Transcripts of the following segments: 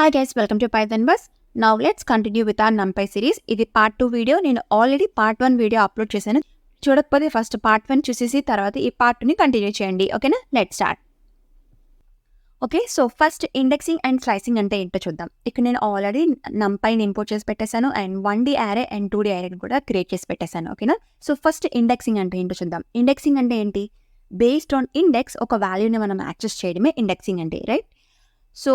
Hi guys, welcome to Python Bus. Now let's continue with our NumPy series. ఇది part 2 video. నేను already part 1 video upload చేశాను. చూడకపోతే first part 1 చూసేసి తర్వాత ఈ పార్ట్ 2ని కంటిన్యూ చేయండి. ఓకేనా? Let's start. Okay, so first indexing and slicing అంటే ఏంటో చూద్దాం. ఇక్కడ నేను ఆల్రెడీ NumPyని ఇంపోర్ట్ చేసి పెట్టేశాను and 1D array and 2D arrayని కూడా క్రియేట్ చేసి పెట్టేశాను. ఓకేనా? సో ఫస్ట్ ఇండెక్సింగ్ అంటే ఏంటో చూద్దాం. ఇండెక్సింగ్ అంటే ఏంటి? బేస్డ్ ఆన్ ఇండెక్స్ ఒక వాల్యూని మనం యాక్సెస్ చేయడమే ఇండెక్సింగ్ అంటే, రైట్? సో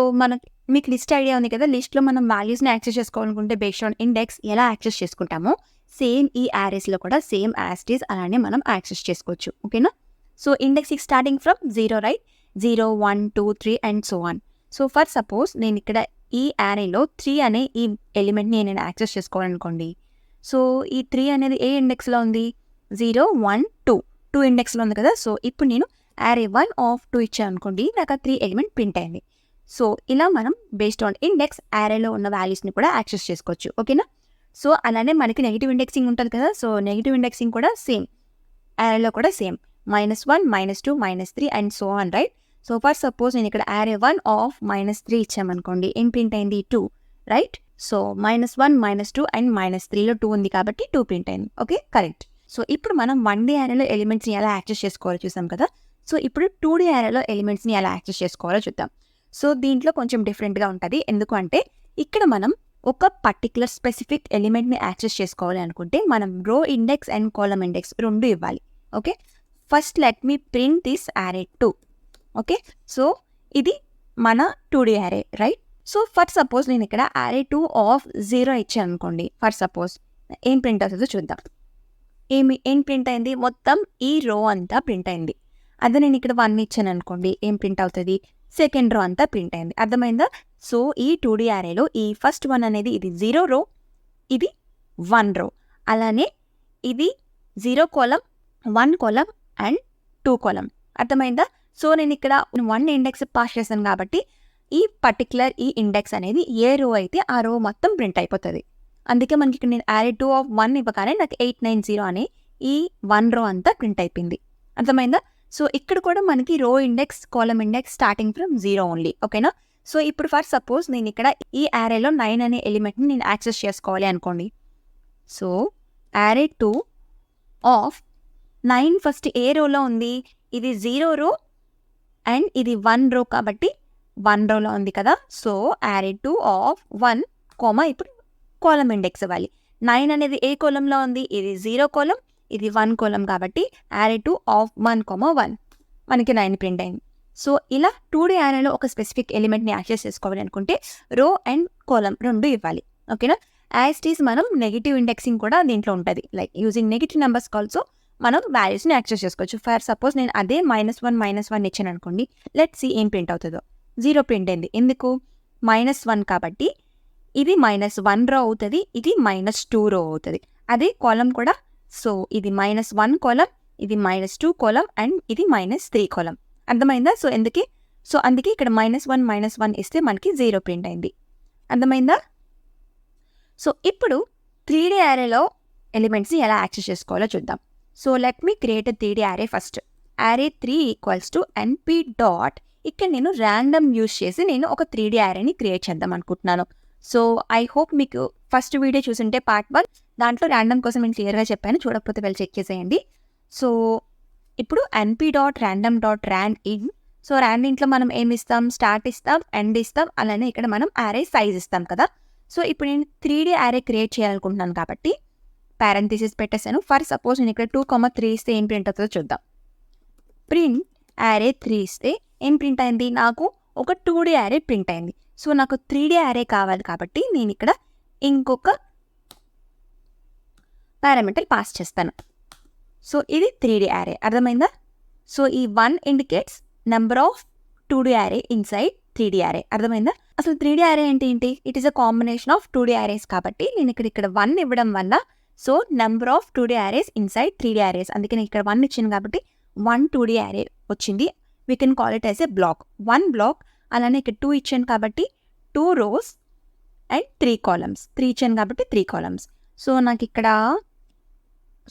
మీకు లిస్ట్ ఐడియా ఉంది కదా, లిస్ట్లో మనం వాల్యూస్ని యాక్సెస్ చేసుకోవాలనుకుంటే బేస్డ్ ఆన్ ఇండెక్స్ ఎలా యాక్సెస్ చేసుకుంటామో సేమ్ ఈ యారేస్లో కూడా సేమ్ యాజ్ ఇట్ ఈస్ అలానే మనం యాక్సెస్ చేసుకోవచ్చు. ఓకేనా? So index is starting from 0, right? 0, 1, 2, 3 and so on. So for suppose నేను ఇక్కడ ఈ యారేలో 3 అనే ఈ ఎలిమెంట్ని నేను యాక్సెస్ చేసుకోవాలనుకోండి. సో ఈ 3 అనేది ఏ ఇండెక్స్లో ఉంది? 0, 1, 2 ఇండెక్స్లో ఉంది కదా. సో ఇప్పుడు నేను యారే 1 ఆఫ్ 2 ఇచ్చాను అనుకోండి, నాకు ఆ 3 ఎలిమెంట్ ప్రింట్ అయింది. సో ఇలా మనం బేస్డ్ ఆన్ ఇండెక్స్ యారేలో ఉన్న వాల్యూస్ని కూడా యాక్సెస్ చేసుకోవచ్చు. ఓకేనా? సో అలానే మనకి నెగిటివ్ ఇండెక్సింగ్ ఉంటుంది కదా. సో నెగిటివ్ ఇండెక్సింగ్ కూడా సేమ్, యారేలో కూడా same -1, -2, -3 and so on, right? So for suppose నేను ఇక్కడ యారే 1 ఆఫ్ -3 ఇచ్చామనుకోండి, ఏం ప్రింట్ అయింది? 2, రైట్? సో -1, -2 అండ్ -3లో 2 ఉంది కాబట్టి 2 ప్రింట్ అయింది. Okay, correct. సో ఇప్పుడు మనం 1D యారేలో ఎలిమెంట్స్ని ఎలా యాక్సెస్ చేసుకోవాలో చూసాం కదా. సో ఇప్పుడు 2D యారేలో ఎలిమెంట్స్ని ఎలా యాక్సెస్ చేసుకోవాలో చూద్దాం. సో దీంట్లో కొంచెం డిఫరెంట్గా ఉంటుంది. ఎందుకు అంటే ఇక్కడ మనం ఒక పర్టికులర్ స్పెసిఫిక్ ఎలిమెంట్ని యాక్సెస్ చేసుకోవాలి అనుకుంటే మనం రో ఇండెక్స్ అండ్ కాలమ్ ఇండెక్స్ రెండు ఇవ్వాలి. Okay, first let me print this array 2. Okay, so ఇది మన 2D array, right? So for suppose నేను ఇక్కడ యారే 2 ఆఫ్ 0 ఇచ్చాను అనుకోండి. ఫర్ సపోజ్ ఏం ప్రింట్ అవుతుందో చూద్దాం. ఏం ప్రింట్ అయింది? మొత్తం ఈ రో అంతా ప్రింట్ అయింది. అదే నేను ఇక్కడ 1 ఇచ్చాను అనుకోండి, ఏం ప్రింట్ అవుతుంది? సెకండ్ రో అంతా ప్రింట్ అయింది. అర్థమైందా? సో ఈ 2D యారేలో ఈ ఫస్ట్ 1 అనేది ఇది 0 రో, ఇది 1 రో, అలానే ఇది 0 కాలమ్, 1 కాలమ్ అండ్ 2 కాలమ్. అర్థమైందా? సో నేను ఇక్కడ 1 ఇండెక్స్ పాస్ చేశాను కాబట్టి ఈ పర్టికులర్ ఈ ఇండెక్స్ అనేది ఏ రో అయితే ఆ రో మొత్తం ప్రింట్ అయిపోతుంది. అందుకే మనకి ఇక్కడ నేను యారే 2 ఆఫ్ 1 ఇవ్వగానే నాకు 890 అనే ఈ 1 రో అంతా ప్రింట్ అయిపోయింది. అర్థమైందా? సో ఇక్కడ కూడా మనకి రో index, column index starting from 0 only. ఓకేనా? సో ఇప్పుడు ఫర్ సపోజ్ నేను ఇక్కడ ఈ యారేలో 9 అనే ఎలిమెంట్ని నేను యాక్సెస్ చేసుకోవాలి అనుకోండి. సో యారే 2 ఆఫ్ 9 ఫస్ట్ ఏ రోలో ఉంది? ఇది 0 రో అండ్ ఇది 1 రో కాబట్టి 1 రోలో ఉంది కదా. సో యారే 2 ఆఫ్ 1, ఇప్పుడు కాలమ్ ఇండెక్స్ ఇవ్వాలి. 9 అనేది ఏ కాలంలో ఉంది? ఇది 0 కాలం, ఇది 1 కాలం కాబట్టి యారే 2 ఆఫ్ 1, 1 మనకి 9 ప్రింట్ అయింది. సో ఇలా 2D యారేలో ఒక స్పెసిఫిక్ ఎలిమెంట్ని యాక్సెస్ చేసుకోవాలి అనుకుంటే రో అండ్ కాలమ్ రెండు ఇవ్వాలి. ఓకేనా? యాజ్ ఇట్ ఈస్ మనం నెగిటివ్ ఇండెక్సింగ్ కూడా దీంట్లో ఉంటుంది. Like using negative numbers also మనం వాల్యూస్ని యాక్సెస్ చేసుకోవచ్చు. ఫర్ సపోజ్ నేను అదే -1 ఇచ్చాను అనుకోండి, లెట్స్ సీ ఏం ప్రింట్ అవుతుందో. 0 ప్రింట్ అయింది. ఎందుకు? -1 కాబట్టి ఇది -1 రో అవుతుంది, ఇది -2 రో అవుతుంది. అదే కాలమ్ కూడా. సో ఇది -1 కాలమ్, ఇది -2 కాలమ్ అండ్ ఇది -3 కాలమ్. అర్థమైందా? సో అందుకే ఇక్కడ -1 ఇస్తే మనకి 0 ప్రింట్ అయింది. అర్థమైందా? సో ఇప్పుడు 3D యారేలో ఎలిమెంట్స్ని ఎలా యాక్సెస్ చేసుకోవాలో చూద్దాం. So let me create 3D యారే ఫస్ట్. యారే 3 = np డాట్, ఇక్కడ నేను ర్యాండమ్ యూజ్ చేసి నేను ఒక 3D యారేని క్రియేట్ చేద్దాం అనుకుంటున్నాను. సో ఐ హోప్ మీకు ఫస్ట్ వీడియో చూసుంటే పార్ట్ 1 దాంట్లో ర్యాండమ్ కోసం నేను క్లియర్గా చెప్పాను. చూడకపోతే వెళ్ళి చెక్ చేసేయండి. సో ఇప్పుడు np.random.rand_in. సో ర్యాండింట్లో మనం ఏమి ఇస్తాం? స్టార్ట్ ఇస్తాం, ఎండ్ ఇస్తాం, అలానే ఇక్కడ మనం యారే సైజ్ ఇస్తాం కదా. సో ఇప్పుడు నేను 3D యారే క్రియేట్ చేయాలనుకుంటున్నాను కాబట్టి పారెంథసిస్ పెట్టేశాను. ఫర్ సపోజ్ నేను ఇక్కడ 2, 3 ఇస్తే ఏం ప్రింట్ అవుతుందో చూద్దాం. ప్రింట్ యారే 3 ఇస్తే ఏం ప్రింట్ అయింది? నాకు ఒక 2D యారే ప్రింట్ అయింది. సో నాకు 3D యారే కావాలి కాబట్టి నేను ఇక్కడ ఇంకొక పారామీటర్ పాస్ చేస్తాను. సో ఇది 3D యారే. అర్థమైందా? సో ఈ 1 indicates number of 2D array inside 3D యారే. అర్థమైందా? అసలు 3D యారే అంటే ఏంటి? It is a combination of 2D arrays కాబట్టి నేను ఇక్కడ 1 ఇవ్వడం వల్ల so number of 2D arrays inside 3D arrays. అందుకే నేను ఇక్కడ 1 ఇచ్చాను కాబట్టి 1 2D యారే వచ్చింది. We can call it as a block, 1 block. అలానే ఇక్కడ 2 ఇచ్చాను కాబట్టి 2 రోస్ అండ్ 3 కాలమ్స్, 3 ఇచ్చాను కాబట్టి 3 కాలమ్స్.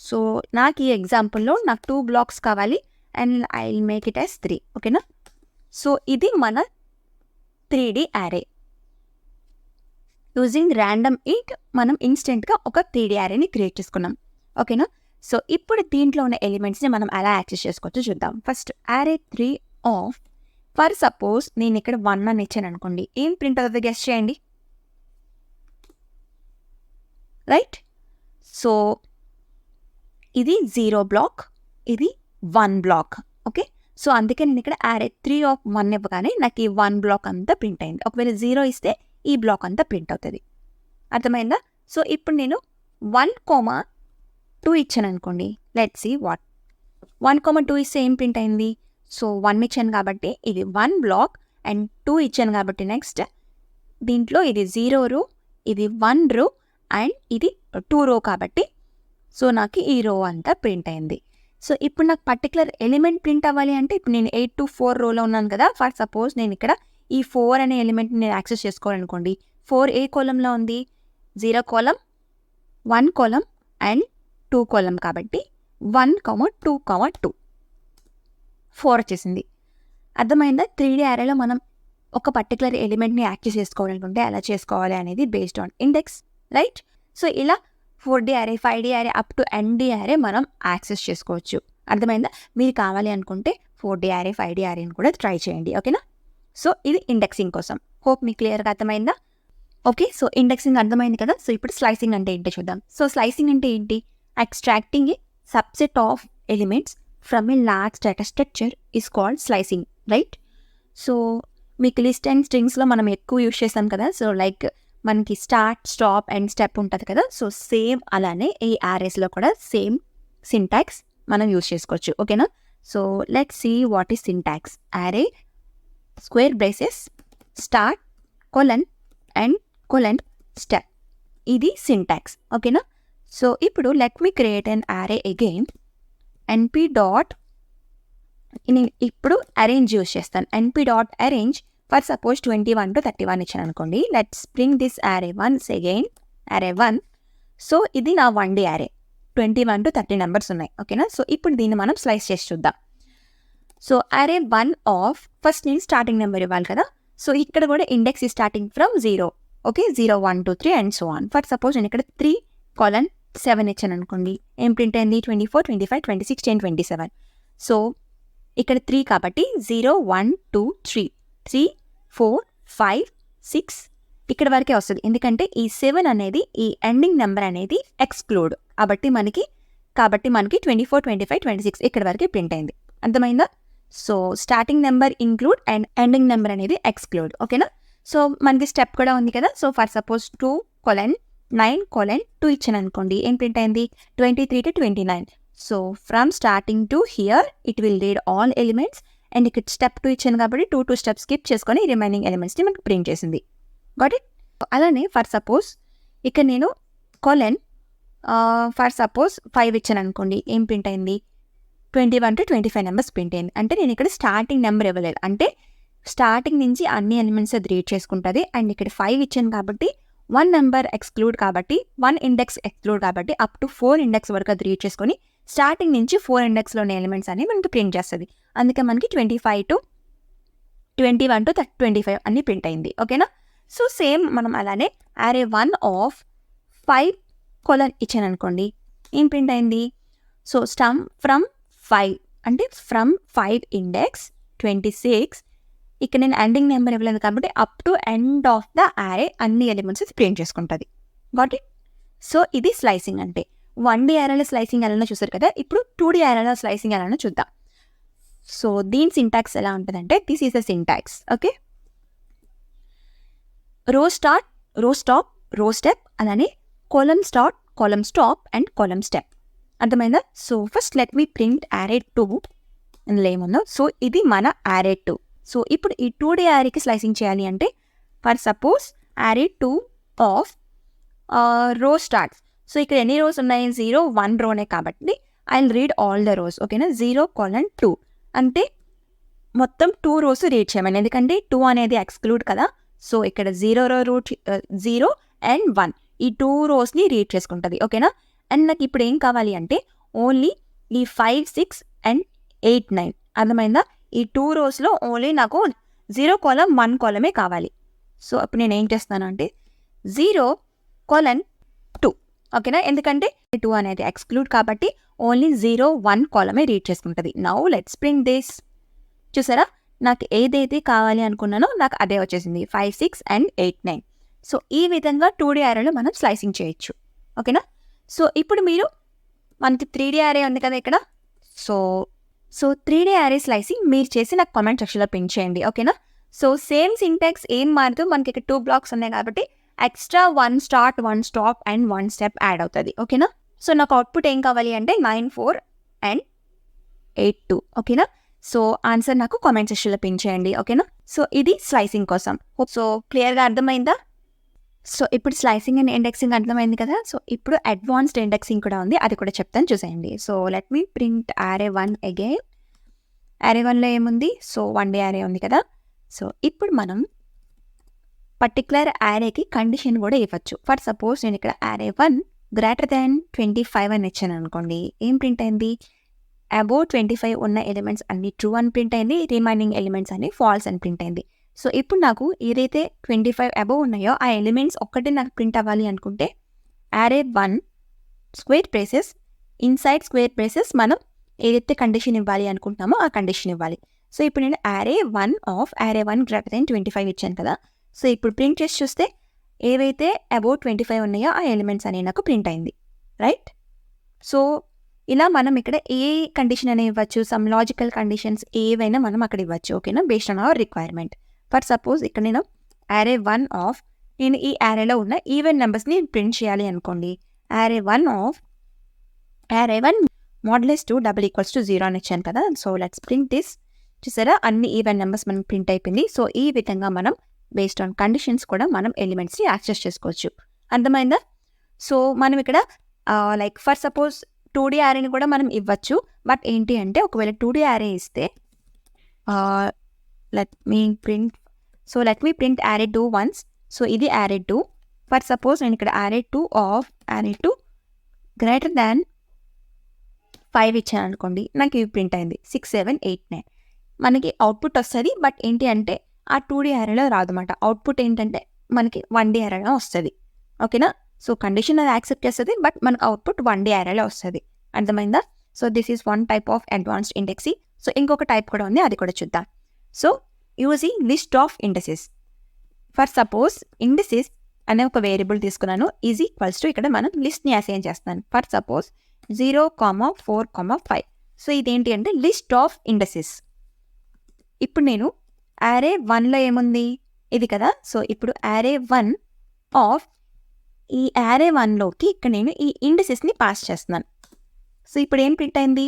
సో నాకు ఈ ఎగ్జాంపుల్లో నాకు 2 బ్లాక్స్ కావాలి and I will make it as 3. ఓకేనా? సో ఇది మన 3D యారే. యూజింగ్ ర్యాండమ్ ఇంట్ మనం ఇన్స్టెంట్గా ఒక 3D అరేని క్రియేట్ చేసుకున్నాం. ఓకేనా? సో ఇప్పుడు దీంట్లో ఉన్న ఎలిమెంట్స్ని మనం ఎలా యాక్సెస్ చేసుకోవచ్చో చూద్దాం. ఫస్ట్ అరే 3 ఆఫ్ ఫర్ సపోజ్ నేను ఇక్కడ 1 అని ఇచ్చాను అనుకోండి, ఏం ప్రింట్ అవుతుంది గెస్ చేయండి. రైట్? సో ఇది 0 బ్లాక్, ఇది 1 బ్లాక్. ఓకే, సో అందుకే నేను ఇక్కడ అరే 3 ఆఫ్ 1 ఇవ్వగానే నాకు ఈ 1 బ్లాక్ అంతా ప్రింట్ అయింది. ఒకవేళ 0 ఇస్తే ఈ బ్లాక్ అంతా ప్రింట్ అవుతుంది. అర్థమైందా? సో ఇప్పుడు నేను 1,2 ఇచ్చాను అనుకోండి. లెట్స్ సీ వాట్ 1,2 ఇస్తే ఏం ప్రింట్ అయింది. సో 1 ఇచ్చాను కాబట్టి ఇది 1 బ్లాక్ అండ్ 2 ఇచ్చాను కాబట్టి నెక్స్ట్ దీంట్లో ఇది 0 రో, ఇది 1 రో అండ్ ఇది 2 రో కాబట్టి సో నాకు ఈ రో అంతా ప్రింట్ అయింది. సో ఇప్పుడు నాకు పర్టికులర్ ఎలిమెంట్ ప్రింట్ అవ్వాలి అంటే ఇప్పుడు నేను 8 to 4 రోలో ఉన్నాను కదా. ఫర్ సపోజ్ నేను ఇక్కడ ఈ 4 అనే ఎలిమెంట్ని నేను యాక్సెస్ చేసుకోవాలనుకోండి. 4 ఏ కాలంలో ఉంది? 0 కాలం, 1 కాలం అండ్ 2 కాలం కాబట్టి 1,2,2 4 వచ్చేసింది. అర్థమైందా? 3D అరేలో మనం ఒక పర్టికులర్ ఎలిమెంట్ని యాక్సెస్ చేసుకోవాలనుకుంటే ఎలా చేసుకోవాలి అనేది based on index. Right? So ఇలా 4D అరే, 5D అరే అప్ టు ND అరే మనం యాక్సెస్ చేసుకోవచ్చు. అర్థమైందా? మీరు కావాలి అనుకుంటే 4D అరే, 5D అరేని కూడా ట్రై చేయండి. ఓకేనా? సో ఇది ఇండెక్సింగ్ కోసం. హోప్ మీకు క్లియర్గా అర్థమైందా? ఓకే, సో ఇండెక్సింగ్ అర్థమైంది కదా. సో ఇప్పుడు స్లైసింగ్ అంటే ఏంటో చూద్దాం. సో స్లైసింగ్ అంటే ఏంటి? Extracting a subset of elements from a large data structure is called slicing. Right? So మీకు లిస్ట్ అండ్ స్ట్రింగ్స్లో మనం ఎక్కువ యూజ్ చేస్తాం కదా. సో లైక్ మనకి స్టార్ట్, స్టాప్ అండ్ స్టెప్ ఉంటుంది కదా. సో సేమ్ అలానే ఈ అరేస్లో కూడా సేమ్ సింటాక్స్ మనం యూజ్ చేసుకోవచ్చు. ఓకేనా? So let's see what is syntax. Array square braces start colon and colon step, ఇది సింటాక్స్. ఓకేనా? సో ఇప్పుడు let me create an array again. np dot నేను ఇప్పుడు అరేంజ్ యూజ్ చేస్తాను. np dot arange for suppose 21 to 31 ఇచ్చాను అనుకోండి. Let's bring this array once again, array 1. So ఇది నా 1D అరే, 21 to 30 నెంబర్స్ ఉన్నాయి. ఓకేనా? సో ఇప్పుడు దీన్ని మనం స్లైస్ చేసి చూద్దాం. సో అరే 1 ఆఫ్ ఫస్ట్ నేను స్టార్టింగ్ నెంబర్ ఇవ్వాలి కదా. సో ఇక్కడ కూడా ఇండెక్స్ ఈ starting from 0. Okay, 0, 1, 2, 3 and so on. For suppose నేను ఇక్కడ 3:7 ఇచ్చాను అనుకోండి. ఏం ప్రింట్ అయింది? 24, 25, 26, 10, 27. సో ఇక్కడ 3 కాబట్టి 0, 1, 2, 3, 3, 4, 5, 6 ఇక్కడ వరకే వస్తుంది. ఎందుకంటే ఈ 7 అనేది ఈ ఎండింగ్ నెంబర్ అనేది ఎక్స్క్లూడ్ కాబట్టి మనకి 24, 25, 26 ఇక్కడ వరకే ప్రింట్ అయింది. అర్థమైందా? So starting number include and ending number అనేది ఎక్స్క్లూడ్. ఓకేనా? సో మనకి స్టెప్ కూడా ఉంది కదా. సో ఫర్ సపోజ్ 2:9:2 ఇచ్చాను అనుకోండి. ఏం ప్రింట్ అయింది? 23 to 29. So from starting to hear it will read all elements and ఇక్కడ స్టెప్ 2 ఇచ్చాను కాబట్టి 2 స్టెప్స్ స్కిప్ చేసుకొని రిమైనింగ్ ఎలిమెంట్స్ని మనకు ప్రింట్ చేసింది. Got it? అలానే ఫర్ సపోజ్ ఇక్కడ నేను కొలన్ ఫర్ సపోజ్ 5 ఇచ్చాను అనుకోండి. ఏం ప్రింట్ అయింది? 21 to 25 నెంబర్స్ ప్రింట్ అయింది. అంటే నేను ఇక్కడ స్టార్టింగ్ నెంబర్ ఇవ్వలేదు, అంటే స్టార్టింగ్ నుంచి అన్ని ఎలిమెంట్స్ అది రీడ్ చేసుకుంటుంది. అండ్ ఇక్కడ 5 ఇచ్చాను కాబట్టి 1 నెంబర్ ఎక్స్క్లూడ్ కాబట్టి 1 ఇండెక్స్ ఎక్స్క్లూడ్ కాబట్టి అప్ టు 4 ఇండెక్స్ వరకు అది రీడ్ చేసుకొని స్టార్టింగ్ నుంచి 4 ఇండెక్స్లోని ఎలిమెంట్స్ అని మనకి ప్రింట్ చేస్తుంది. అందుకే మనకి 21 to 25 అన్ని ప్రింట్ అయింది. ఓకేనా? సో సేమ్ మనం అలానే అరే 1 ఆఫ్ 5 కొలన్ ఇచ్చాను అనుకోండి. ఏం ప్రింట్ అయింది? సో స్టమ్ ఫ్రమ్ 5 అంటే ఫ్రమ్ 5 ఇండెక్స్ 26. ఇక్కడ నేను ఎండింగ్ నెంబర్ ఇవ్వలేదు కాబట్టి up to end of the అరే అన్ని ఎలిమెంట్స్ ప్రింట్ చేసుకుంటుంది. Got it? సో ఇది స్లైసింగ్ అంటే. 1D అరేలో స్లైసింగ్ ఎలానో చూసారు కదా. ఇప్పుడు 2D అరేలో స్లైసింగ్ ఎలానో చూద్దాం. సో దీని సింటాక్స్ ఎలా ఉంటుందంటే this is the syntax. Okay, row start, row stop, row step, అలానే column start, column stop and column step. అర్థమైందా? So first let me print array 2 అందులో ఏముందో. సో ఇది మన అరే 2. సో ఇప్పుడు ఈ 2D అరేకి స్లైసింగ్ చేయాలి అంటే ఫర్ సపోజ్ అరే 2 ఆఫ్ రో స్టార్ట్స్. సో ఇక్కడ ఎన్ని రోస్ ఉన్నాయి? 0, 1 రోనే కాబట్టి I will read all the rose. ఓకేనా? 0:2 అంటే మొత్తం 2 రోస్ రీడ్ చేయమని, ఎందుకంటే 2 అనేది ఎక్స్క్లూడ్ కదా. సో ఇక్కడ 0 అండ్ 1 ఈ 2 రోస్ని రీడ్ చేసుకుంటుంది. ఓకేనా? అండ్ నాకు ఇప్పుడు ఏం కావాలి అంటే ఓన్లీ ఈ 5, 6 అండ్ 8, 9. అర్థమైందా? ఈ 2 రోస్లో ఓన్లీ నాకు 0 కాలం 1 కాలమే కావాలి. సో అప్పుడు నేను ఏం చేస్తాను అంటే 0:2 ఓకేనా, ఎందుకంటే 2 అనేది ఎక్స్క్లూడ్ కాబట్టి ఓన్లీ 0, 1 కాలమే రీడ్ చేసుకుంటుంది. Now let's print this. చూసారా, నాకు ఏదైతే కావాలి అనుకున్నానో నాకు అదే వచ్చేసింది 5, 6 and 8, 9. సో ఈ విధంగా 2D అరేలో మనం స్లైసింగ్ చేయొచ్చు. ఓకేనా. సో ఇప్పుడు మీరు మనకి 3D అరే ఉంది కదా ఇక్కడ. సో 3D అరే స్లైసింగ్ మీరు చేసి నాకు కామెంట్ సెక్షన్లో పిన్ చేయండి. ఓకేనా. సో సేమ్ సింటాక్స్ ఏం మారుతూ మనకి ఇక్కడ 2 బ్లాక్స్ ఉన్నాయి కాబట్టి extra 1 start, 1 stop and 1 step add అవుతుంది. ఓకేనా. సో నాకు అవుట్పుట్ ఏం కావాలి అంటే 9, 4 and 8, 2. ఓకేనా. సో ఆన్సర్ నాకు కామెంట్ సెక్షన్లో పిన్ చేయండి. ఓకేనా. సో ఇది స్లైసింగ్ కోసం. సో క్లియర్గా అర్థమైందా? సో ఇప్పుడు స్లైసింగ్ అండ్ ఇండెక్సింగ్ అర్థమైంది కదా. సో ఇప్పుడు అడ్వాన్స్డ్ ఇండెక్సింగ్ కూడా ఉంది, అది కూడా చెప్తాను చూసేయండి. So let me print array1 again. array1లో ఏముంది? సో 1D అరే ఉంది కదా. సో ఇప్పుడు మనం పర్టికులర్ అరేకి కండిషన్ కూడా ఇవ్వచ్చు. ఫర్ సపోజ్ నేను ఇక్కడ array1 >25 అని ఇచ్చాను అనుకోండి. ఏం ప్రింట్ అయింది? అబోవ్ 25 ఉన్న ఎలిమెంట్స్ అన్ని ట్రూ అని ప్రింట్ అయింది, రిమైనింగ్ ఎలిమెంట్స్ అన్ని ఫాల్స్ అని ప్రింట్ అయింది. సో ఇప్పుడు నాకు ఏదైతే 25 అబోవ్ ఉన్నాయో ఆ ఎలిమెంట్స్ ఒక్కటే నాకు ప్రింట్ అవ్వాలి అనుకుంటే array1 square braces inside square braces మనం ఏదైతే కండిషన్ ఇవ్వాలి అనుకుంటున్నామో ఆ కండిషన్ ఇవ్వాలి. సో ఇప్పుడు నేను array1 >25 ఇచ్చాను కదా. సో ఇప్పుడు ప్రింట్ చేసి చూస్తే ఏవైతే అబోవ్ 25 ఉన్నాయో ఆ ఎలిమెంట్స్ అనేవి నాకు ప్రింట్ అయింది. రైట్. సో ఇలా మనం ఇక్కడ ఏ కండిషన్ అనే ఇవ్వచ్చు, సమ్ లాజికల్ కండిషన్స్ ఏవైనా మనం అక్కడ ఇవ్వచ్చు. ఓకేనా, based on hour requirement. For suppose ఇక్కడ నేను array1 నేను ఈ అరేలో ఉన్న ఈవెన్ నెంబర్స్ని ప్రింట్ చేయాలి అనుకోండి. array1 mod2 = 0 అని ఇచ్చాను కదా. So let's print this. చూసారా, అన్ని ఈవెన్ నెంబర్స్ మనం ప్రింట్ అయిపోయింది. సో ఈ విధంగా మనం బేస్డ్ ఆన్ కండిషన్స్ కూడా మనం ఎలిమెంట్స్ని యాక్సెస్ చేసుకోవచ్చు. అర్థమైందా? సో మనం ఇక్కడ లైక్ ఫర్ సపోజ్ 2D అరేని కూడా మనం ఇవ్వచ్చు. బట్ ఏంటి అంటే ఒకవేళ 2D అరే ఇస్తే let me print array2 once. So ఇది array2. ఫర్ సపోజ్ నేను ఇక్కడ array2 5 ఇచ్చాను అనుకోండి, నాకు ఇవి ప్రింట్ అయింది 6, 7, 8, 9. మనకి అవుట్పుట్ వస్తుంది. బట్ ఏంటి అంటే ఆ 2D అరేలో రాదన్నమాట. అవుట్పుట్ ఏంటంటే మనకి 1D అరేలో వస్తుంది. ఓకేనా. సో కండిషన్ అది యాక్సెప్ట్ చేస్తుంది, బట్ మనకు అవుట్పుట్ 1D అరేలో వస్తుంది. అర్థమైందా? So this is one type of advanced indexing. So ఇంకొక టైప్ కూడా ఉంది, అది కూడా చూద్దాం. So using list of indices. For suppose indices అనే ఒక వేరియబుల్ తీసుకున్నాను, = ఇక్కడ మనం లిస్ట్ని అసైన్ చేస్తాను. For suppose 0, 4, 5. సో ఇదేంటి అంటే లిస్ట్ ఆఫ్ ఇండెసెస్. ఇప్పుడు నేను array1లో ఏముంది? ఇది కదా. సో ఇప్పుడు array1 ఈ array1లోకి ఇక్కడ నేను ఈ ఇండిసెస్ని పాస్ చేస్తున్నాను. సో ఇప్పుడు ఏం ప్రింట్ అయింది?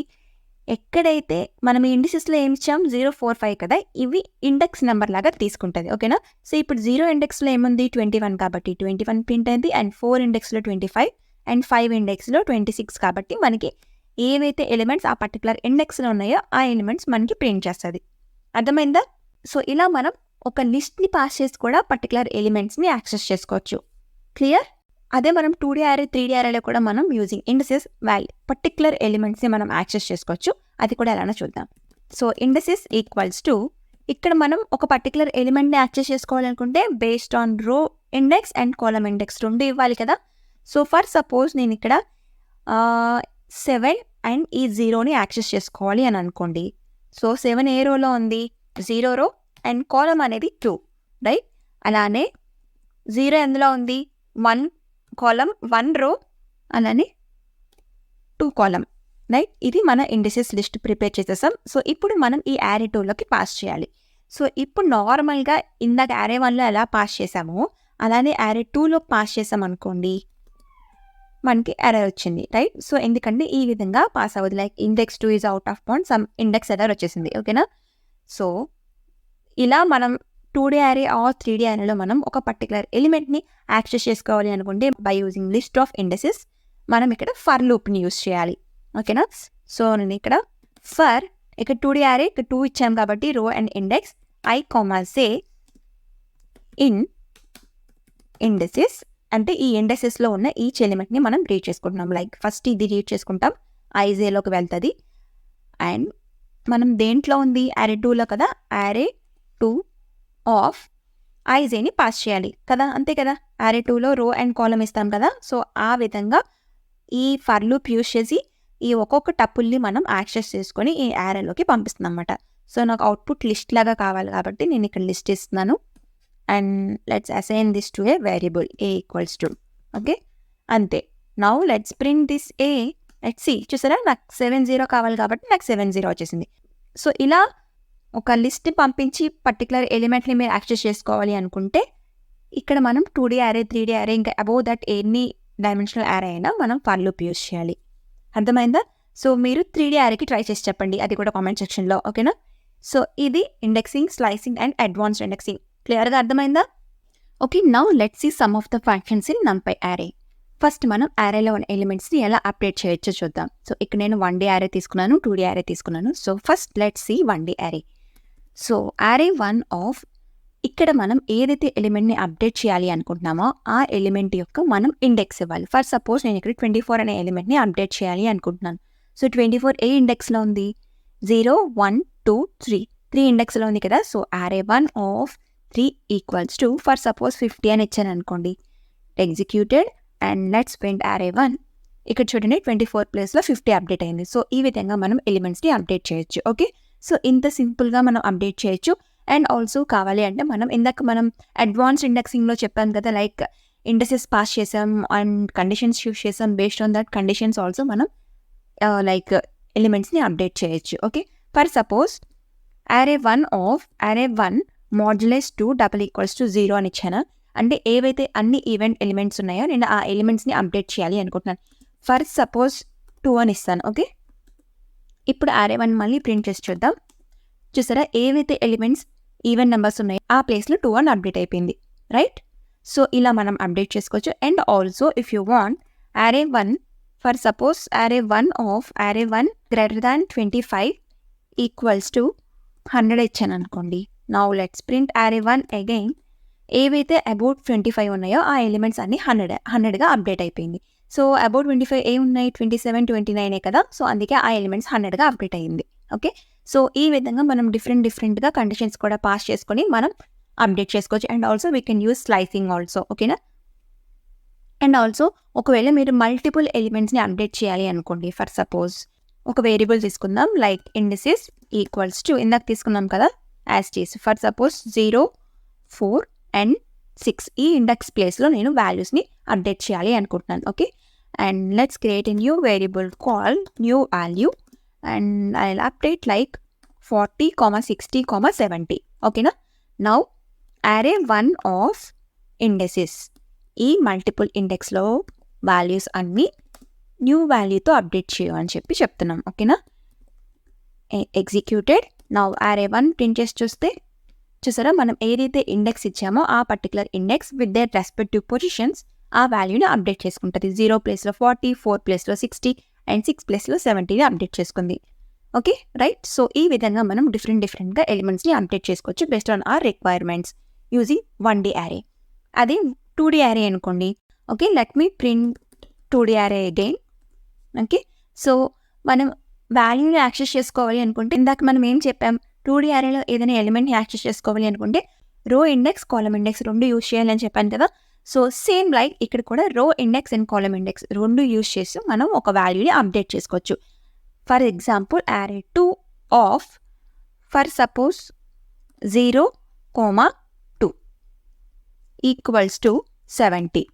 ఎక్కడైతే మనం ఈ ఇండిసెస్లో ఏమి ఇచ్చాం 0, 4, 5 కదా, ఇవి ఇండెక్స్ నెంబర్ లాగా తీసుకుంటుంది. ఓకేనా. సో ఇప్పుడు 0 ఇండెక్స్లో ఏముంది? 21 కాబట్టి 21 ప్రింట్ అయింది. అండ్ 4 ఇండెక్స్లో 25 అండ్ 5 ఇండెక్స్లో 26 కాబట్టి మనకి ఏవైతే ఎలిమెంట్స్ ఆ పర్టికులర్ ఇండెక్స్లో ఉన్నాయో ఆ ఎలిమెంట్స్ మనకి ప్రింట్ చేస్తుంది. అర్థమైందా? సో ఇలా మనం ఒక లిస్ట్ని పాస్ చేసి కూడా పర్టికులర్ ఎలిమెంట్స్ని యాక్సెస్ చేసుకోవచ్చు. క్లియర్? అదే మనం 2D అరే 3D అరేలో కూడా మనం యూజింగ్ ఇండెసెస్ పర్టికులర్ ఎలిమెంట్స్ని మనం యాక్సెస్ చేసుకోవచ్చు. అది కూడా ఎలానో చూద్దాం. సో ఇండెసెస్ ఇక్కడ మనం ఒక పర్టికులర్ ఎలిమెంట్ని యాక్సెస్ చేసుకోవాలనుకుంటే బేస్డ్ ఆన్ రో ఇండెక్స్ అండ్ కాలమ్ ఇండెక్స్ 2 ఇవ్వాలి కదా. సో ఫర్ సపోజ్ నేను ఇక్కడ 7 అండ్ ఈ 0ని యాక్సెస్ చేసుకోవాలి అని అనుకోండి. సో 7 ఏ రోలో ఉంది? 0 రో అండ్ కాలమ్ అనేది 2. రైట్. అలానే 0 ఎందులో ఉంది? 1 కాలమ్, 1 రో, అలానే 2 కాలమ్. రైట్. ఇది మన ఇండిసెస్ లిస్ట్ ప్రిపేర్ చేసేసాం. సో ఇప్పుడు మనం ఈ array2లోకి పాస్ చేయాలి. సో ఇప్పుడు నార్మల్గా ఇందాక array1లో ఎలా పాస్ చేసామో అలానే array2లో పాస్ చేసాం అనుకోండి, మనకి ఎర్రర్ వచ్చింది. రైట్. సో ఎందుకంటే ఈ విధంగా పాస్ అవ్వదు. Like index2 is out of bound, some index error వచ్చేసింది. ఓకేనా. సో ఇలా మనం 2D అరే ఆర్ 3D అరేలో మనం ఒక పర్టికులర్ ఎలిమెంట్ని యాక్సెస్ చేసుకోవాలి అనుకుంటే by using list of indices మనం ఇక్కడ ఫర్ లూప్ని యూజ్ చేయాలి. ఓకేనా. సో నేను ఇక్కడ ఇక్కడ 2D అరే ఇక్కడ 2 ఇచ్చాం కాబట్టి రో and index i, j in indices అంటే ఈ ఇండెసెస్లో ఉన్న ఈచ్ ఎలిమెంట్ని మనం రీడ్ చేసుకుంటున్నాం. లైక్ ఫస్ట్ ఇది రీడ్ చేసుకుంటాం, ijలోకి వెళ్తుంది. అండ్ మనం దేంట్లో ఉంది? array2లో కదా. array2 ఐజేని పాస్ చేయాలి కదా, అంతే కదా. array 2లో రో అండ్ కాలమ్ ఇస్తాం కదా. సో ఆ విధంగా ఈ ఫర్ లూప్ యూజ్ చేసి ఈ ఒక్కొక్క టపుల్ని మనం యాక్సెస్ చేసుకొని ఈ యారేలోకి పంపిస్తుంది అనమాట. సో నాకు అవుట్పుట్ లిస్ట్ లాగా కావాలి కాబట్టి నేను ఇక్కడ లిస్ట్ ఇస్తున్నాను. And let's assign this to a variable a equals to. Okay, అంతే. Now let's print this a. Let's see, చూసారా నాకు 70 కావాలి కాబట్టి నాకు 70 వచ్చేసింది. సో ఇలా ఒక లిస్ట్ పంపించి పర్టికులర్ ఎలిమెంట్ని మీరు యాక్సెస్ చేసుకోవాలి అనుకుంటే ఇక్కడ మనం 2D array 3D array ఇంకా above that any dimensional array అయినా మనం ఫర్ లూప్ యూజ్ చేయాలి. అర్థమైందా? సో మీరు 3D arrayకి ట్రై చేసి చెప్పండి, అది కూడా కామెంట్ సెక్షన్లో. ఓకేనా? సో ఇది indexing, slicing and advanced indexing. క్లియర్గా అర్థమైందా? Okay, now let's see some of the functions in NumPy array. First మనం arrayలో ఉన్న ఎలిమెంట్స్ని ఎలా అప్డేట్ చేయొచ్చో చూద్దాం. సో ఇక్కడ నేను 1D array తీసుకున్నాను, 2D array తీసుకున్నాను. So first let's see 1D array. So array 1 of ఇక్కడ మనం ఏదైతే ఎలిమెంట్ని అప్డేట్ చేయాలి అనుకుంటున్నామో ఆ ఎలిమెంట్ యొక్క మనం ఇండెక్స్ ఇవ్వాలి. ఫర్ సపోజ్ నేను ఇక్కడ 24 అనే ఎలిమెంట్ని అప్డేట్ చేయాలి అనుకుంటున్నాను. సో 24 ఏ ఇండెక్స్లో ఉంది? 0, 1, 2, 3 ఇండెక్స్లో ఉంది కదా. So array 1 of 3 equals to for suppose 50 అని ఇచ్చాను అనుకోండి. Executed and let's print array 1. ఇక్కడ చూడండి 24 ప్లేస్లో 50 అప్డేట్ అయింది. సో ఈ విధంగా మనం ఎలిమెంట్స్ని అప్డేట్ చేయొచ్చు. ఓకే, సో ఇంత సింపుల్గా మనం అప్డేట్ చేయొచ్చు. అండ్ ఆల్సో కావాలి అంటే మనం అడ్వాన్స్డ్ ఇండెక్సింగ్లో చెప్పాం కదా, లైక్ ఇండెక్సెస్ పాస్ చేసాం అండ్ కండిషన్స్ యూస్ చేసాం. Based on that conditions also మనం లైక్ ఎలిమెంట్స్ని అప్డేట్ చేయొచ్చు. Okay, for suppose array 1 of array 1 modulus 2 double equals to 0 అని ఇచ్చాను. అంటే ఏవైతే అన్ని ఈవెంట్ ఎలిమెంట్స్ ఉన్నాయో నేను ఆ ఎలిమెంట్స్ని అప్డేట్ చేయాలి అనుకుంటున్నాను. ఫర్ సపోజ్ 2 అని ఇస్తాను. ఓకే, ఇప్పుడు array 1 మళ్ళీ ప్రింట్ చేసి చూద్దాం. చూసారా ఏవైతే ఎలిమెంట్స్ ఈవెన్ నెంబర్స్ ఉన్నాయో ఆ ప్లేస్లో 2 అని అప్డేట్ అయిపోయింది, రైట్? సో ఇలా మనం అప్డేట్ చేసుకోవచ్చు. And also if you want array 1 for suppose array 1 of array 1 greater than 25 equals to 100 ఇచ్చాను అనుకోండి. Now let's print array 1 again. ఏవైతే అబౌట్ 25 ఉన్నాయో ఆ ఎలిమెంట్స్ అన్ని 100గా అప్డేట్ అయిపోయింది. సో అబౌట్ 25 ఏ ఉన్నాయి? 27, 29 కదా. సో అందుకే ఆ ఎలిమెంట్స్ 100గా అప్డేట్ అయ్యింది. ఓకే, సో ఈ విధంగా మనం డిఫరెంట్గా కండిషన్స్ కూడా పాస్ చేసుకొని మనం అప్డేట్ చేసుకోవచ్చు. And also we can use slicing also. ఓకేనా? అండ్ ఆల్సో ఒకవేళ మీరు మల్టిపుల్ ఎలిమెంట్స్ని అప్డేట్ చేయాలి అనుకోండి. ఫర్ సపోజ్ ఒక వేరియబుల్ తీసుకుందాం, లైక్ ఇండిసెస్ ఈక్వల్స్ టు ఇందాక తీసుకున్నాం కదా యాజ్ టీస్. ఫర్ సపోజ్ 0, 4 అండ్ 6 ఈ ఇండెక్స్ ప్లేస్లో నేను వాల్యూస్ని అప్డేట్ చేయాలి అనుకుంటున్నాను. Okay, and let's create a new variable call new value and I'll update like 40, 60, 70. ఓకేనా? నౌ array 1 ఆఫ్ ఇండెక్సెస్ ఈ మల్టిపుల్ ఇండెక్స్లో వాల్యూస్ అన్నీ న్యూ వాల్యూతో అప్డేట్ చేయమని చెప్తున్నాం. ఓకేనా? ఎగ్జిక్యూటెడ్. నౌ array 1 ప్రింట్ చేసి చూస్తే చూసారా మనం ఏదైతే ఇండెక్స్ ఇచ్చామో ఆ particular index with their respective positions ఆ వాల్యూని అప్డేట్ చేసుకుంటుంది. 0 ప్లేస్లో 40, 4 ప్లేస్లో 60 అండ్ 6 ప్లేస్లో 70ని అప్డేట్ చేసుకుంది. Okay, right? సో ఈ విధంగా మనం డిఫరెంట్గా ఎలిమెంట్స్ని అప్డేట్ చేసుకోవచ్చు based on our requirements using 1D array. అది 2D array అనుకోండి. Okay, let me print 2D array again. Okay, so మనం వాల్యూని యాక్సెస్ చేసుకోవాలి అనుకుంటే ఇందాక మనం ఏం చెప్పాం, 2D arrayలో ఏదైనా ఎలిమెంట్ని యాక్సెస్ చేసుకోవాలి అనుకుంటే రో ఇండెక్స్, కాలమ్ ఇండెక్స్ 2 యూజ్ చేయాలని చెప్పాను కదా. సో సేమ్ లైక్ ఇక్కడ కూడా రో index and column index 2 use చేసి మనం ఒక వాల్యూని అప్డేట్ చేసుకోవచ్చు. For example array 2 of for suppose 0, 2 equals to 70.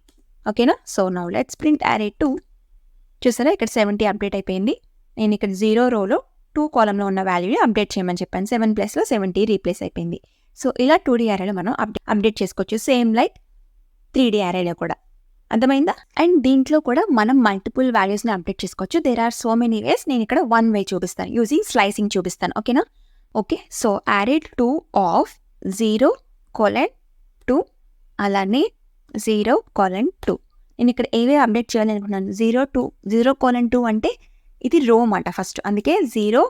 ఓకేనా? So now let's print array 2. చూసారా ఇక్కడ 70 అప్డేట్ అయిపోయింది. నేను ఇక్కడ 0 రోలో 2 కాలంలో ఉన్న వాల్యూని అప్డేట్ చేయమని చెప్పాను. 7 ప్లస్లో 70 రీప్లేస్ అయిపోయింది. సో ఇలా 2D arrayలో మనం అప్డేట్ చేసుకోవచ్చు. సేమ్ లైక్ 3D arrayలో కూడా. అర్థమైందా? అండ్ దీంట్లో కూడా మనం మల్టిపుల్ వాల్యూస్ని అప్డేట్ చేసుకోవచ్చు. There are so many ways. నేను ఇక్కడ 1 వే చూపిస్తాను, యూజింగ్ స్లైసింగ్ చూపిస్తాను. ఓకేనా? ఓకే, సో array 2 ఆఫ్ 0, 2 అలానే 0, 2 నేను ఇక్కడ ఏవే అప్డేట్ చేయాలి అనుకున్నాను. 0, 2 అంటే ఇది రో అన్నమాట ఫస్ట్. అందుకే 0,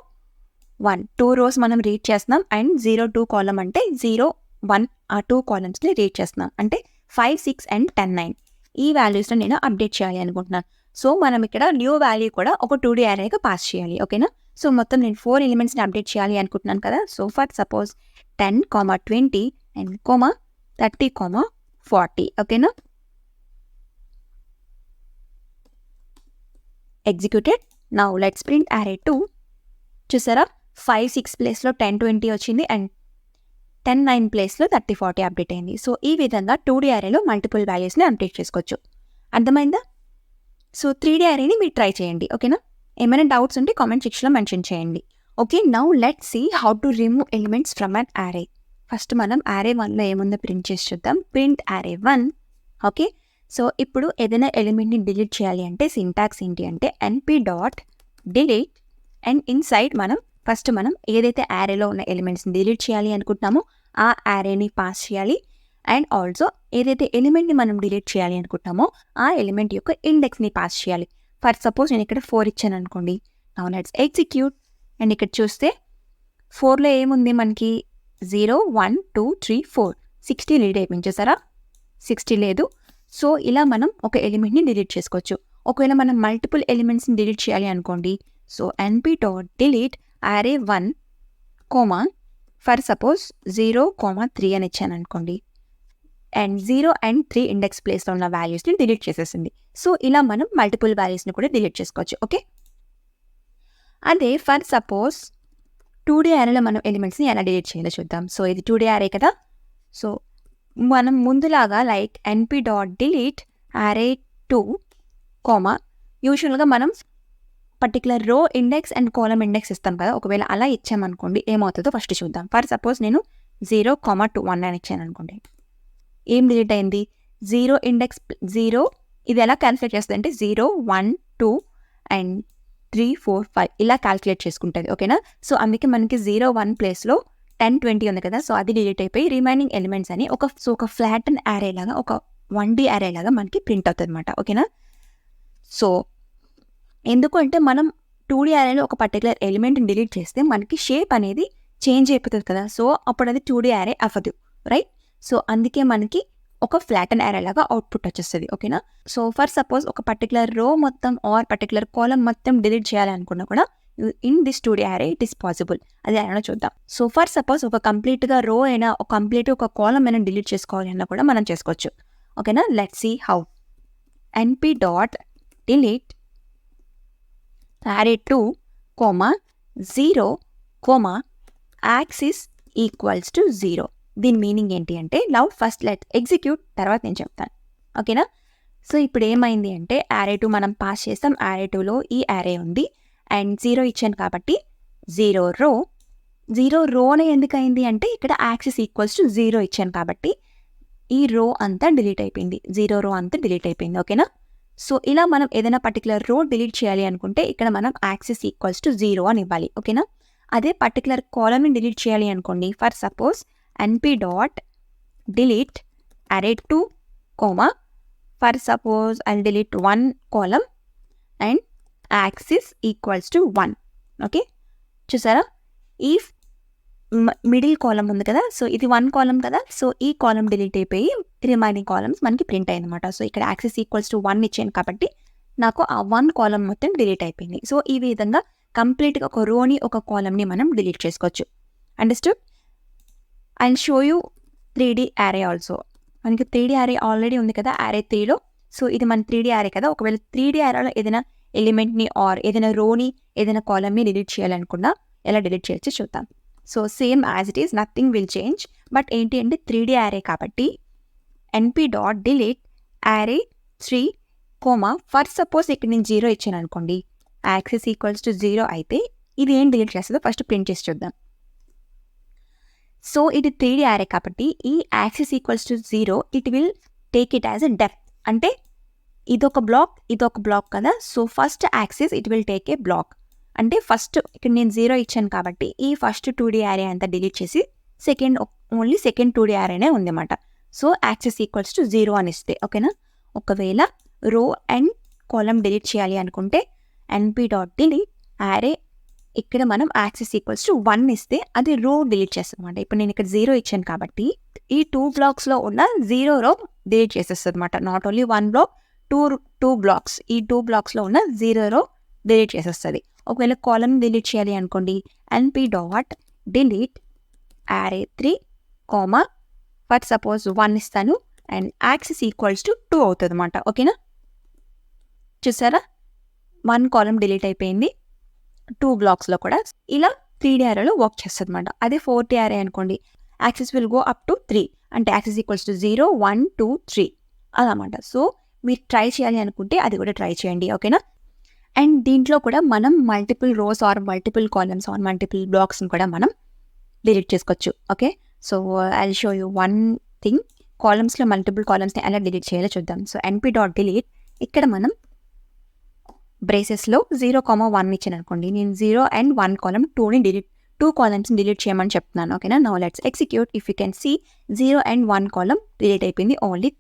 1 2 రోస్ మనం రీడ్ చేస్తున్నాం. అండ్ 0, 2 కాలమ్ అంటే 0, 1 ఆ 2 కాలమ్స్ని రీడ్ చేస్తున్నాం. అంటే 5, 6 అండ్ 10, 9 ఈ వాల్యూస్ని నేను అప్డేట్ చేయాలి అనుకుంటున్నాను. సో మనం ఇక్కడ న్యూ వాల్యూ కూడా ఒక 2D arrayగా పాస్ చేయాలి. ఓకేనా? సో మొత్తం నేను 4 ఎలిమెంట్స్ని అప్డేట్ చేయాలి అనుకుంటున్నాను కదా. So for suppose 10, 20 and 30, 40. ఓకేనా? Executed. Now let's print array 2. చూసారా 5, 6 ప్లేస్లో 10, 20 వచ్చింది అండ్ 10, 9 ప్లేస్లో 30, 40 అప్డేట్ అయింది. సో ఈ విధంగా 2D అరేలో మల్టిపుల్ వాల్యూస్ని అప్డేట్ చేసుకోవచ్చు. అర్థమైందా? సో 3D అరేని మీరు ట్రై చేయండి. ఓకేనా? ఏమైనా డౌట్స్ ఉంటే కామెంట్ సెక్షన్లో మెన్షన్ చేయండి. Okay, now let's see how to remove elements from an array. First మనం array 1లో ఏముందో ప్రింట్ చేసి చూద్దాం. Print array 1. ఓకే, సో ఇప్పుడు ఏదైనా ఎలిమెంట్ని డిలీట్ చేయాలి అంటే సింటాక్స్ ఏంటి అంటే np.delete అండ్ ఇన్సైడ్ ఫస్ట్ మనం ఏదైతే arrayలో ఉన్న ఎలిమెంట్స్ని డిలీట్ చేయాలి అనుకుంటున్నామో ఆ arrayని పాస్ చేయాలి అండ్ ఆల్సో ఏదైతే ఎలిమెంట్ని మనం డిలీట్ చేయాలి అనుకుంటున్నామో ఆ ఎలిమెంట్ యొక్క ఇండెక్స్ని పాస్ చేయాలి. ఫర్ సపోజ్ నేను ఇక్కడ 4 ఇచ్చాను అనుకోండి. Now let's execute. అండ్ ఇక్కడ చూస్తే 4లో ఏముంది మనకి 0, 1, 2, 3, 4, 60 లీడ్ అయిపోయింది. చూసారా 60 లేదు. సో ఇలా మనం ఒక ఎలిమెంట్ని డిలీట్ చేసుకోవచ్చు. ఒకవేళ మనం మల్టిపుల్ ఎలిమెంట్స్ని డిలీట్ చేయాలి అనుకోండి. So np.delete array 1, for suppose 0, 3 అని ఇచ్చాను అనుకోండి. అండ్ 0 and 3 ఇండెక్స్ ప్లేస్లో ఉన్న వాల్యూస్ని డిలీట్ చేసేసింది. సో ఇలా మనం మల్టిపుల్ వాల్యూస్ని కూడా డిలీట్ చేసుకోవచ్చు. ఓకే, అదే ఫర్ సపోజ్ 2D అరేలో మనం ఎలిమెంట్స్ని ఎలా డిలీట్ చేయాలో చూద్దాం. సో ఇది 2D అరే కదా. సో మనం ముందులాగా లైక్ np.delete array 2, యూజువల్గా మనం పర్టికులర్ రో ఇండెక్స్ అండ్ కాలమ్ ఇండెక్స్ ఇస్తాం కదా. ఒకవేళ అలా ఇచ్చామనుకోండి ఏమవుతుందో ఫస్ట్ చూద్దాం. ఫర్ సపోజ్ నేను 0, 2, 1 అని ఇచ్చాను అనుకోండి. ఏం డిలీట్ అయింది? 0 ఇండెక్స్ 0. ఇది ఎలా క్యాలిక్యులేట్ చేస్తుంది అంటే 0, 1, 2 అండ్ 3, 4, 5 ఇలా క్యాలిక్యులేట్ చేసుకుంటుంది. ఓకేనా? సో అందుకే మనకి 0, 1 ప్లేస్లో 10, 20 ఉంది కదా. సో అది డిలీట్ అయిపోయి రిమైనింగ్ ఎలిమెంట్స్ అని ఒక ఫ్లాట్ అండ్ అరే లాగా ఒక 1D అరే లాగా మనకి ప్రింట్ అవుతుంది అనమాట. ఓకేనా? సో ఎందుకు అంటే మనం 2D అరేలో ఒక పర్టికులర్ ఎలిమెంట్ని డిలీట్ చేస్తే మనకి షేప్ అనేది చేంజ్ అయిపోతుంది కదా. సో అప్పుడు అది 2D అరే అవ్వదు, రైట్? సో అందుకే మనకి ఒక ఫ్లాట్ అండ్ అరే లాగా అవుట్పుట్ వచ్చేస్తుంది. ఓకేనా? సో ఫర్ సపోజ్ ఒక పర్టికులర్ రో మొత్తం ఆర్ పర్టికులర్ కాలమ్ మొత్తం డిలీట్ చేయాలనుకున్నా కూడా ఇన్ దిస్ 2D అరే ఇట్ ఈస్ పాసిబుల్. అది అయినా చూద్దాం. సో ఫర్ సపోజ్ ఒక కంప్లీట్గా రో అయినా ఒక కాలమ్ అయినా డిలీట్ చేసుకోవాలి అన్నా కూడా మనం చేసుకోవచ్చు. ఓకేనా? Let's see how. np.delete array 2, 0, axis equals to 0. దీని మీనింగ్ ఏంటి అంటే నౌ ఫస్ట్ లెట్ ఎగ్జిక్యూట్, తర్వాత నేను చెప్తాను. ఓకేనా? సో ఇప్పుడు ఏమైంది అంటే array 2 మనం పాస్ చేస్తాం. array 2లో ఈ array ఉంది అండ్ 0 ఇచ్చాను కాబట్టి 0 రోనే ఎందుకు అయింది అంటే ఇక్కడ యాక్సిస్ ఈక్వల్స్ టు 0 ఇచ్చాను కాబట్టి ఈ రో అంతా డిలీట్ అయిపోయింది. 0 రో అంతా డిలీట్ అయిపోయింది. ఓకేనా? సో ఇలా మనం ఏదైనా పర్టికులర్ రో డిలీట్ చేయాలి అనుకుంటే ఇక్కడ మనం యాక్సిస్ ఈక్వల్స్ టు 0 అని ఇవ్వాలి. ఓకేనా? అదే పర్టికులర్ కాలమ్ని డిలీట్ చేయాలి అనుకోండి. For suppose np.delete array 2, for suppose I'll delete 1 column and axis equals to 1. Okay, చూసారా? ఈ మిడిల్ కాలమ్ ఉంది కదా. సో ఇది 1 కాలమ్ కదా. సో ఈ కాలమ్ డిలీట్ అయిపోయి రిమైనింగ్ కాలమ్స్ మనకి ప్రింట్ అయిందన్నమాట. సో ఇక్కడ యాక్సిస్ ఈక్వల్స్ టు 1 ఇచ్చాను కాబట్టి నాకు ఆ 1 కాలమ్ మొత్తం డిలీట్ అయిపోయింది. సో ఈ విధంగా కంప్లీట్గా ఒక రోని ఒక కాలమ్ని మనం డిలీట్ చేసుకోవచ్చు. Understood? And show you 3D అరే ఆల్సో. మనకి 3D అరే ఆల్రెడీ ఉంది కదా array 3లో. సో ఇది మన 3D అరే కదా. ఒకవేళ 3D అరేలో ఏదైనా ఎలిమెంట్ని ఆర్ ఏదైనా రోని ఏదైనా కాలమ్ని డిలీట్ చేయాలనుకున్నా ఎలా డిలీట్ చేయొచ్చు చూద్దాం. So same as it is, nothing will change. But ఏంటి అంటే 3D అరే కాబట్టి np.delete array 3, ఫర్ సపోజ్ ఇక్కడ నేను 0 ఇచ్చాను అనుకోండి. యాక్సిస్ ఈక్వల్స్ టు 0 అయితే ఇది ఏం డిలీట్ చేస్తుందో ఫస్ట్ ప్రింట్ చేసి చూద్దాం. సో ఇది 3D అరే కాబట్టి ఈ axis equals to 0 it will take it as a depth. అంటే ఇదొక బ్లాక్ కదా. So first axis it will take a block. అంటే ఫస్ట్ ఇక్కడ నేను 0 ఇచ్చాను కాబట్టి ఈ ఫస్ట్ 2D అరే అంతా డిలీట్ చేసి ఓన్లీ సెకండ్ 2D అరేనే ఉందన్నమాట. సో యాక్సిస్ ఈక్వల్స్ టు 0 అని ఇస్తే. ఓకేనా? ఒకవేళ రో అండ్ కాలమ్ డిలీట్ చేయాలి అనుకుంటే np.delete array ఇక్కడ మనం యాక్సిస్ ఈక్వల్స్ టు 1 ఇస్తే అది రో డిలీట్ చేస్తుంది అనమాట. ఇప్పుడు నేను ఇక్కడ 0 ఇచ్చాను కాబట్టి ఈ 2 బ్లాక్స్లో ఉన్న 0 రో డిలీట్ చేసేస్తుంది అనమాట. Not only 1 block, 2 blocks. ఈ 2 బ్లాక్స్లో ఉన్న 0 రో డిలీట్ చేసేస్తుంది. ఒకవేళ కాలమ్ డిలీట్ చేయాలి అనుకోండి np.delete array 3, ఫర్ సపోజ్ 1 ఇస్తాను అండ్ యాక్సెస్ ఈక్వల్స్ టు 2 అవుతుంది అనమాట. ఓకేనా, చూసారా 1 కాలమ్ డిలీట్ అయిపోయింది 2 బ్లాక్స్లో కూడా. ఇలా 3D అరేలో వర్క్ చేస్తుంది అనమాట. అదే 4D అరే అనుకోండి, access will go up to 3, అంటే యాక్సెస్ ఈక్వల్స్ టు 0 1 2 3 అదనమాట. సో మీరు ట్రై చేయాలి అనుకుంటే అది కూడా ట్రై చేయండి. ఓకేనా, అండ్ దీంట్లో కూడా మనం multiple rows or multiple columns or multiple బ్లాక్స్ని కూడా మనం డిలీట్ చేసుకోవచ్చు. Okay, so I will show you one thing. కాలమ్స్లో మల్టిపుల్ కాలమ్స్ని ఎలా డిలీట్ చేయాలో చూద్దాం. సో np.delete, ఇక్కడ మనం బ్రేసెస్లో 0,1 ఇచ్చాను అనుకోండి, నేను 0 and 1 కాలమ్ 2 కాలమ్స్ని డిలీట్ చేయమని చెప్తున్నాను. ఓకేనా, now let's execute. If you can see 0 and 1 column delete అయిపోయింది, ఓన్లీ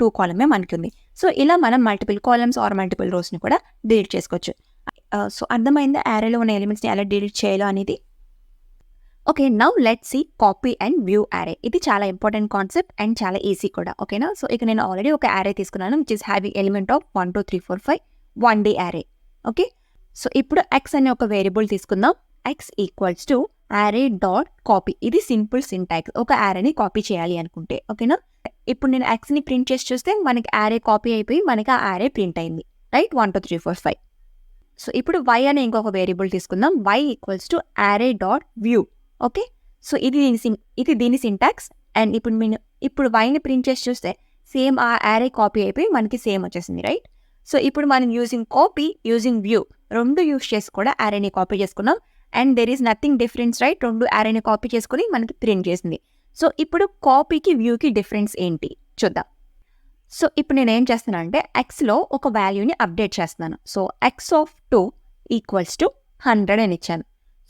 2 కాలమే మనకి ఉంది. సో ఇలా మనం మల్టిపుల్ కాలమ్స్ ఆర్ మల్టిపుల్ రోస్ని కూడా డిలీట్ చేసుకోవచ్చు. సో అర్థమైందా యారేలో ఉన్న ఎలిమెంట్స్ని ఎలా డిలీట్ చేయాలో అనేది. Okay, now let's see copy and view array. ఇది చాలా ఇంపార్టెంట్ కాన్సెప్ట్ అండ్ చాలా ఈజీ కూడా. ఓకేనా, సో ఇక నేను ఆల్రెడీ ఒక యారే తీసుకున్నాను which is having element of 1 2 3 4 5 1D array. Okay, so ఇప్పుడు x అనే ఒక వేరియబుల్ తీసుకుందాం. x equals to array dot copy. ఇది సింపుల్ సింటాక్స్ ఒక యారేని కాపీ చేయాలి అనుకుంటే. ఓకేనా, ఇప్పుడు నేను xని ప్రింట్ చేసి చూస్తే మనకి యారే కాపీ అయిపోయి మనకి ఆ యారే ప్రింట్ అయింది, రైట్, 1 2 3 4 5. సో ఇప్పుడు y అనే ఇంకొక వేరియబుల్ తీసుకుందాం. y equals to array dot view. Okay, so ఇది దీని సింటాక్స్. అండ్ ఇప్పుడు yని ప్రింట్ చేసి చూస్తే సేమ్ ఆ యారే కాపీ అయిపోయి మనకి సేమ్ వచ్చేసింది, రైట్. సో ఇప్పుడు మనం యూజింగ్ కాపీ యూజింగ్ వ్యూ రెండు యూజ్ చేసి కూడా యారేని కాపీ చేసుకున్నాం. And there is nothing difference, right. రెండు యారేని కాపీ చేసుకుని మనకి ప్రింట్ చేసింది. సో ఇప్పుడు కాపీకి వ్యూకి డిఫరెన్స్ ఏంటి చూద్దాం. సో ఇప్పుడు నేను ఏం చేస్తున్నాను అంటే xలో ఒక వాల్యూని అప్డేట్ చేస్తున్నాను. So x of 2 equals to 100 అని ఇచ్చాను.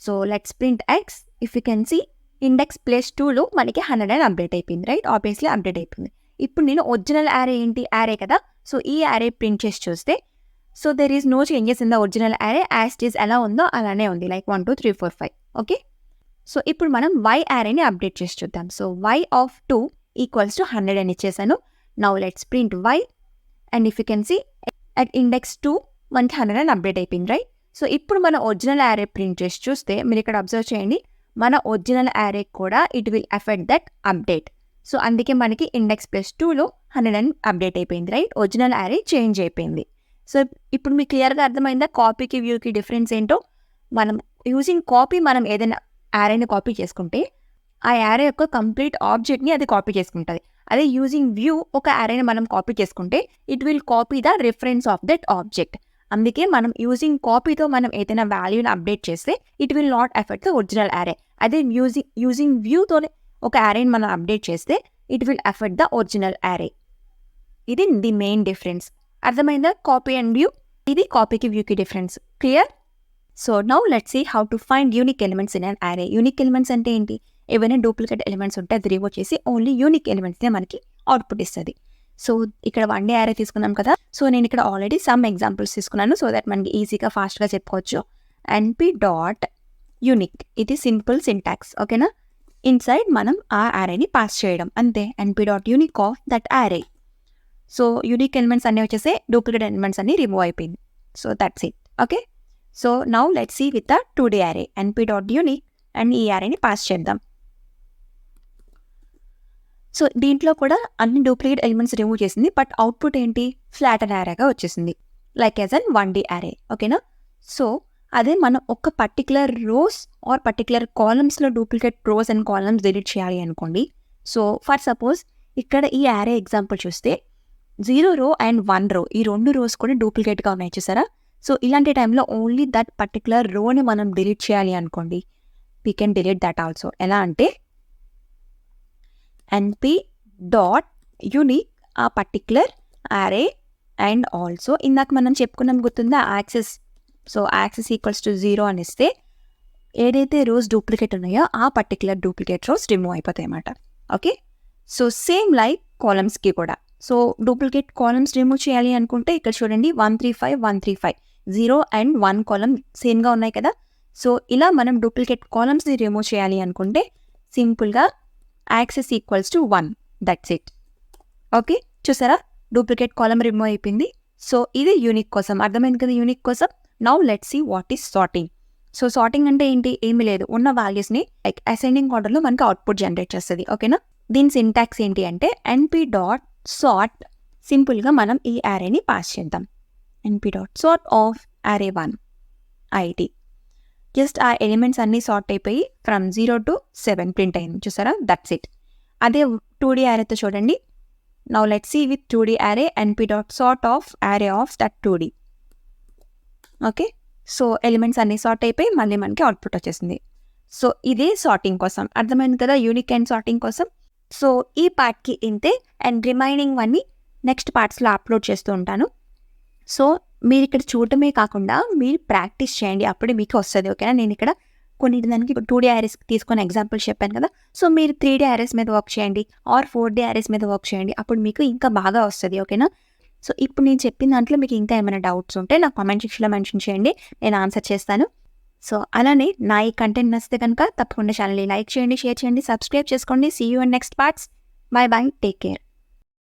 So let's print x. If you can see index plus 2లో మనకి 100 అని అప్డేట్ అయిపోయింది, రైట్. ఆబ్వియస్లీ అప్డేట్ అయిపోయింది. ఇప్పుడు నేను ఒరిజినల్ యారే ఏంటి, యారే కదా. సో ఈ యారే ప్రింట్ చేసి చూస్తే so there is no changes in the original array, as it is ఎలా ఉందో అలానే ఉంది, లైక్ 1 2 3 4 5. ఓకే, సో ఇప్పుడు మనం y యారేని అప్డేట్ చేసి చూద్దాం. So y of 2 equals to 100 అని ఇచ్చేసాను. Now let's print y. And if you can see at index 2 మనకి 100 అని అప్డేట్ అయిపోయింది, రైట్. సో ఇప్పుడు మన ఒరిజినల్ యారే ప్రింట్ చేసి చూస్తే మీరు ఇక్కడ అబ్జర్వ్ చేయండి, మన ఒరిజినల్ యారే కూడా it will effect that update. So అందుకే మనకి ఇండెక్స్ ప్లస్ 2లో 100 అని అప్డేట్ అయిపోయింది, రైట్. ఒరిజినల్ యారే చేంజ్ అయిపోయింది. సో ఇప్పుడు మీకు క్లియర్గా అర్థమైందా కాపీకి వ్యూకి డిఫరెన్స్ ఏంటో. మనం యూజింగ్ కాపీ మనం ఏదైనా యారేని కాపీ చేసుకుంటే ఆ యారే యొక్క కంప్లీట్ ఆబ్జెక్ట్ని అది కాపీ చేసుకుంటుంది. అదే యూజింగ్ వ్యూ ఒక యారేని మనం కాపీ చేసుకుంటే it will copy the reference of that object. అందుకే మనం యూజింగ్ కాపీతో మనం ఏదైనా వాల్యూని అప్డేట్ చేస్తే it will not effect the original array. అదే యూజింగ్ వ్యూతోనే ఒక యారేని మనం అప్డేట్ చేస్తే it will effect the original array. ఇది ది మెయిన్ డిఫరెన్స్. అర్థమైందా కాపీ అండ్ వ్యూ. ఇది కాపీకి వ్యూకి difference. Clear? So now let's see how to find unique elements in an array. Unique elements అంటే ఏంటి? ఏవైనా డూప్లికేట్ ఎలిమెంట్స్ ఉంటే అది రిమూవ్ చేసి ఓన్లీ యూనిక్ ఎలిమెంట్స్నే మనకి అవుట్పుట్ ఇస్తుంది. సో ఇక్కడ 1D యారే తీసుకున్నాం కదా. సో నేను ఇక్కడ ఆల్రెడీ సమ్ ఎగ్జాంపుల్స్ తీసుకున్నాను సో దట్ మనకి ఈజీగా ఫాస్ట్గా చెప్పుకోవచ్చు. np.unique ఇది సింపుల్ సింటాక్స్. ఓకేనా, ఇన్సైడ్ మనం ఆ యారేని పాస్ చేయడం అంతే. np.unique of that array. So unique elements అన్నీ వచ్చేసి డూప్లికేట్ ఎలిమెంట్స్ అన్ని రిమూవ్ అయిపోయింది. So that's it. Okay, so now let's see with the 2D array. np.unique and ఈ యారేని పాస్ చేద్దాం. సో దీంట్లో కూడా అన్ని డూప్లికేట్ ఎలిమెంట్స్ రిమూవ్ చేసింది, బట్ అవుట్పుట్ ఏంటి? ఫ్లాటన్ యారేగా వచ్చేసింది, లైక్ యాజ్ అన్ 1D యారే. ఓకేనా, సో అదే మనం ఒక పర్టికులర్ రోస్ ఆర్ పర్టికులర్ కాలమ్స్లో duplicate rows and columns delete చేయాలి అనుకోండి. సో ఫర్ సపోజ్ ఇక్కడ ఈ యారే ఎగ్జాంపుల్ చూస్తే 0 రో అండ్ 1 రో ఈ 2 రోస్ కూడా డూప్లికేట్గా ఉన్నాయి చూసారా. సో ఇలాంటి టైంలో ఓన్లీ దట్ పర్టికులర్ రోని మనం డిలీట్ చేయాలి అనుకోండి, we can delete that also. ఎలా అంటే np.unique ఆ పర్టికులర్ యారే అండ్ ఆల్సో ఇందాక మనం చెప్పుకున్నాం గుర్తుందా access. So access equals to 0 అని ఇస్తే ఏదైతే రోస్ డూప్లికేట్ ఉన్నాయో ఆ పర్టికులర్ డూప్లికేట్ రోస్ రిమూవ్ అయిపోతాయి అన్నమాట. ఓకే, సో సేమ్ లైక్ కాలమ్స్కి కూడా. సో డూప్లికేట్ కాలమ్స్ రిమూవ్ చేయాలి అనుకుంటే ఇక్కడ చూడండి 135 135 0 అండ్ 1 కాలమ్ సేమ్గా ఉన్నాయి కదా. సో ఇలా మనం డూప్లికేట్ కాలమ్స్ని రిమూవ్ చేయాలి అనుకుంటే సింపుల్గా axis equals to 1, that's it. Okay, చూసారా డూప్లికేట్ కాలమ్ రిమూవ్ అయిపోయింది. సో ఇది యూనిక్ కోసం, అర్థమైంది కదా యూనిక్ కోసం. Now let's see what is sorting. So sorting అంటే ఏంటి? ఏమీ లేదు, ఉన్న వాల్యూస్ని లైక్ అసెండింగ్ ఆర్డర్లో మనకి అవుట్పుట్ జనరేట్ చేస్తుంది. ఓకేనా, దీని సింటాక్స్ ఏంటి అంటే ఎన్పి డాట్ సార్ట్, సింపుల్గా మనం ఈ యారేని పాస్ చేద్దాం. Np dot sort of array 1 ID. Just ఆ ఎలిమెంట్స్ అన్నీ సార్ట్ అయిపోయి ఫ్రమ్ 0 to 7 ప్రింట్ అయింది, చూసారా? That's it. అదే 2D యారేతో చూడండి. Now let's see with 2D array np dot sort of array of that 2D. Okay, so elements అన్నీ sort అయిపోయి మళ్ళీ మనకి అవుట్పుట్ వచ్చేసింది. సో ఇదే సార్టింగ్ కోసం, అర్థమైంది కదా, యూనిక్ అండ్ సార్టింగ్ కోసం. సో ఈ పార్ట్కి ఇంతే, అండ్ రిమైనింగ్ వన్ని నెక్స్ట్ పార్ట్స్లో అప్లోడ్ చేస్తూ ఉంటాను. సో మీరు ఇక్కడ చూడటమే కాకుండా మీరు ప్రాక్టీస్ చేయండి, అప్పుడే మీకు వస్తుంది. ఓకేనా? నేను ఇక్కడ దానికి 2D యారేస్ తీసుకొని ఎగ్జాంపుల్స్ చెప్పాను కదా. సో మీరు 3D యారేస్ మీద వర్క్ చేయండి ఆర్ 4D యారేస్ మీద వర్క్ చేయండి, అప్పుడు మీకు ఇంకా బాగా వస్తుంది. ఓకేనా? సో ఇప్పుడు నేను చెప్పిన దాంట్లో మీకు ఇంకా ఏమైనా డౌట్స్ ఉంటే నాకు కామెంట్ సెక్షన్లో మెన్షన్ చేయండి, నేను ఆన్సర్ చేస్తాను. సో అలానే నా ఈ కంటెంట్ నచ్చితే కనుక తప్పకుండా ఛానల్ని లైక్ చేయండి, షేర్ చేయండి, సబ్స్క్రైబ్ చేసుకోండి. See you in next parts. Bye bye, take care.